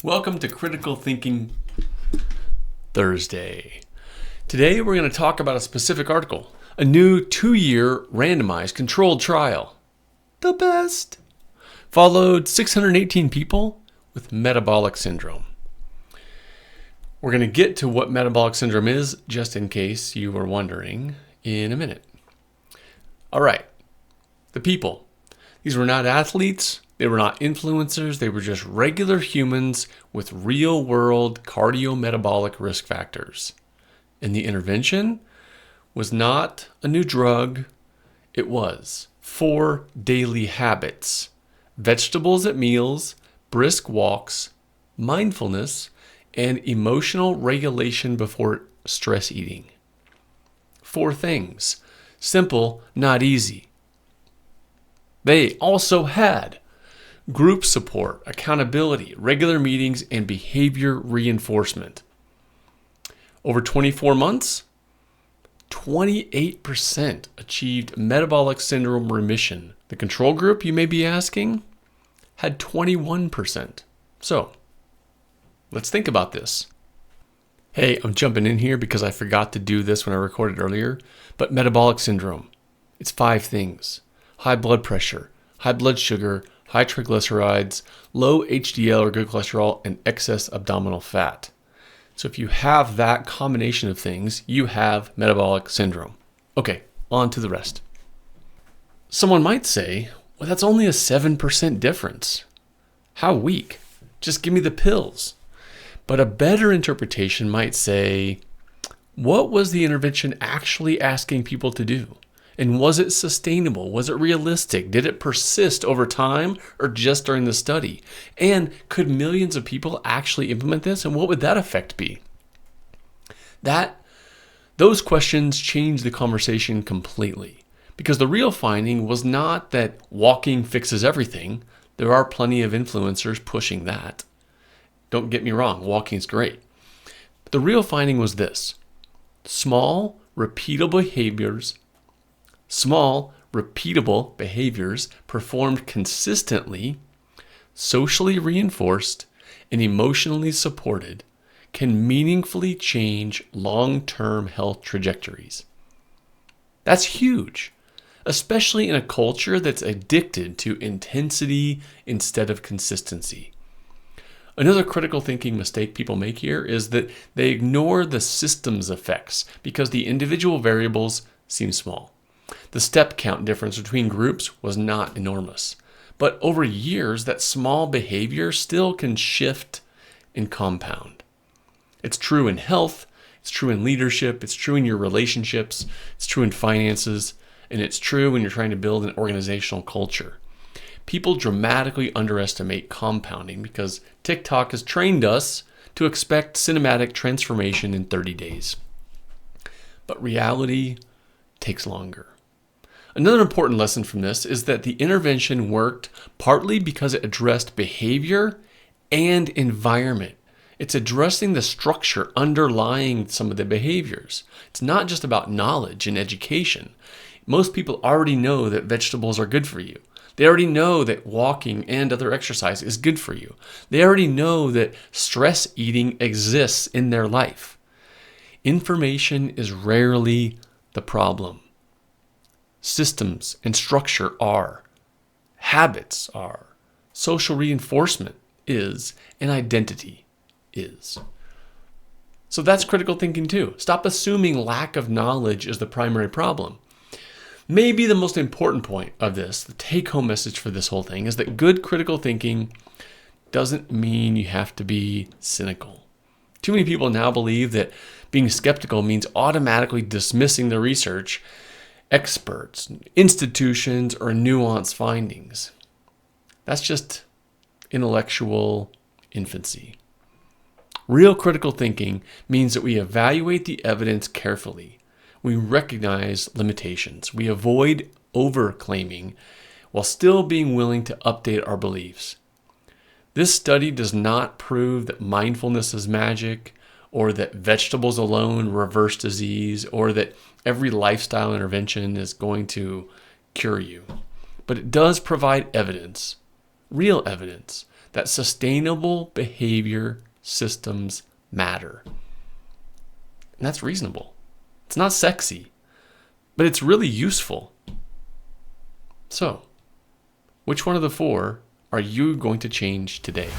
Welcome to Critical Thinking Thursday. Today we're going to talk about a specific article, a new 2-year randomized controlled trial. The best! Followed 618 people with metabolic syndrome. We're going to get to what metabolic syndrome is, just in case you were wondering, in a minute. All right, the people. These were not athletes. They were not influencers. They were just regular humans with real-world cardiometabolic risk factors. And the intervention was not a new drug. It was 4 daily habits: vegetables at meals, brisk walks, mindfulness, and emotional regulation before stress eating. 4 things. Simple, not easy. They also had group support, accountability, regular meetings, and behavior reinforcement. Over 24 months, 28% achieved metabolic syndrome remission. The control group, you may be asking, had 21%. So, let's think about this. Hey, I'm jumping in here because I forgot to do this when I recorded earlier, but metabolic syndrome, it's 5 things: high blood pressure, high blood sugar, high triglycerides, low HDL or good cholesterol, and excess abdominal fat. So if you have that combination of things, you have metabolic syndrome. Okay, on to the rest. Someone might say, well, that's only a 7% difference. How weak? Just give me the pills. But a better interpretation might say, what was the intervention actually asking people to do? And was it sustainable? Was it realistic? Did it persist over time or just during the study? And could millions of people actually implement this? And what would that effect be? Those questions changed the conversation completely, because the real finding was not that walking fixes everything. There are plenty of influencers pushing that. Don't get me wrong, walking's great. But the real finding was this: small, repeatable behaviors performed consistently, socially reinforced, and emotionally supported can meaningfully change long-term health trajectories. That's huge, especially in a culture that's addicted to intensity instead of consistency. Another critical thinking mistake people make here is that they ignore the system's effects because the individual variables seem small. The step count difference between groups was not enormous, but over years, that small behavior still can shift and compound. It's true in health, it's true in leadership, it's true in your relationships, it's true in finances, and it's true when you're trying to build an organizational culture. People dramatically underestimate compounding because TikTok has trained us to expect cinematic transformation in 30 days. But reality takes longer. Another important lesson from this is that the intervention worked partly because it addressed behavior and environment. It's addressing the structure underlying some of the behaviors. It's not just about knowledge and education. Most people already know that vegetables are good for you. They already know that walking and other exercise is good for you. They already know that stress eating exists in their life. Information is rarely the problem. Systems and structure are. Habits are. Social reinforcement is. And identity is. So that's critical thinking too. Stop assuming lack of knowledge is the primary problem. Maybe the most important point of this, the take-home message for this whole thing, is that good critical thinking doesn't mean you have to be cynical. Too many people now believe that being skeptical means automatically dismissing the research, experts, institutions, or nuanced findings. That's just intellectual infancy. Real critical thinking means that we evaluate the evidence carefully. We recognize limitations. We avoid over-claiming while still being willing to update our beliefs. This study does not prove that mindfulness is magic, or that vegetables alone reverse disease, or that every lifestyle intervention is going to cure you. But it does provide evidence, real evidence, that sustainable behavior systems matter. And that's reasonable. It's not sexy, but it's really useful. So, which one of the four are you going to change today?